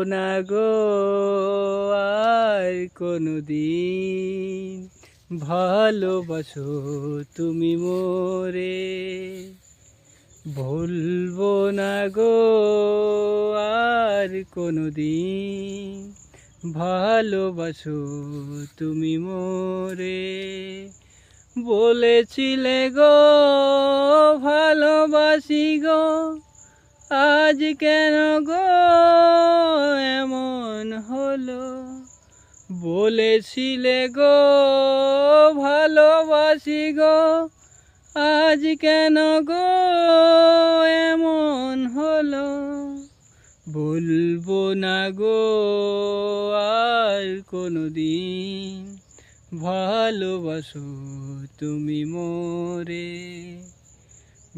না গো আর কোনোদিন, ভালোবাসো তুমি মোরে। ভুলবো না গো আর কোনোদিন, ভালোবাসো তুমি মোরে। বলেছিলে গো ভালোবাসি গো, আজ কেন গো এমন হলো। বলেছিলে গো ভালোবাসি গো, আজ কেন গো এমন হলো। বলবো না গো আর কোনোদিন, ভালোবাসো তুমি মোরে।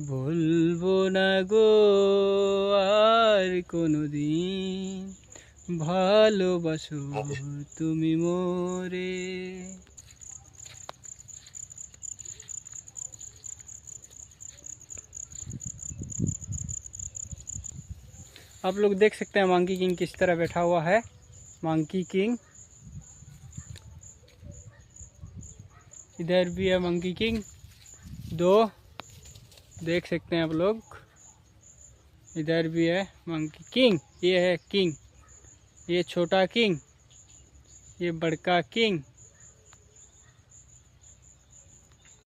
বলবো না গো আর কোনোদিন, ভালোবাসো তুমি মোরে। आप लोग देख सकते हैं मंकी किंग किस तरह बैठा हुआ है। मंकी किंग, इधर भी है मंकी किंग दो, देख सकते हैं आप लोग। इधर भी है मंकी किंग, ये है किंग, ये छोटा किंग, ये बड़का किंग।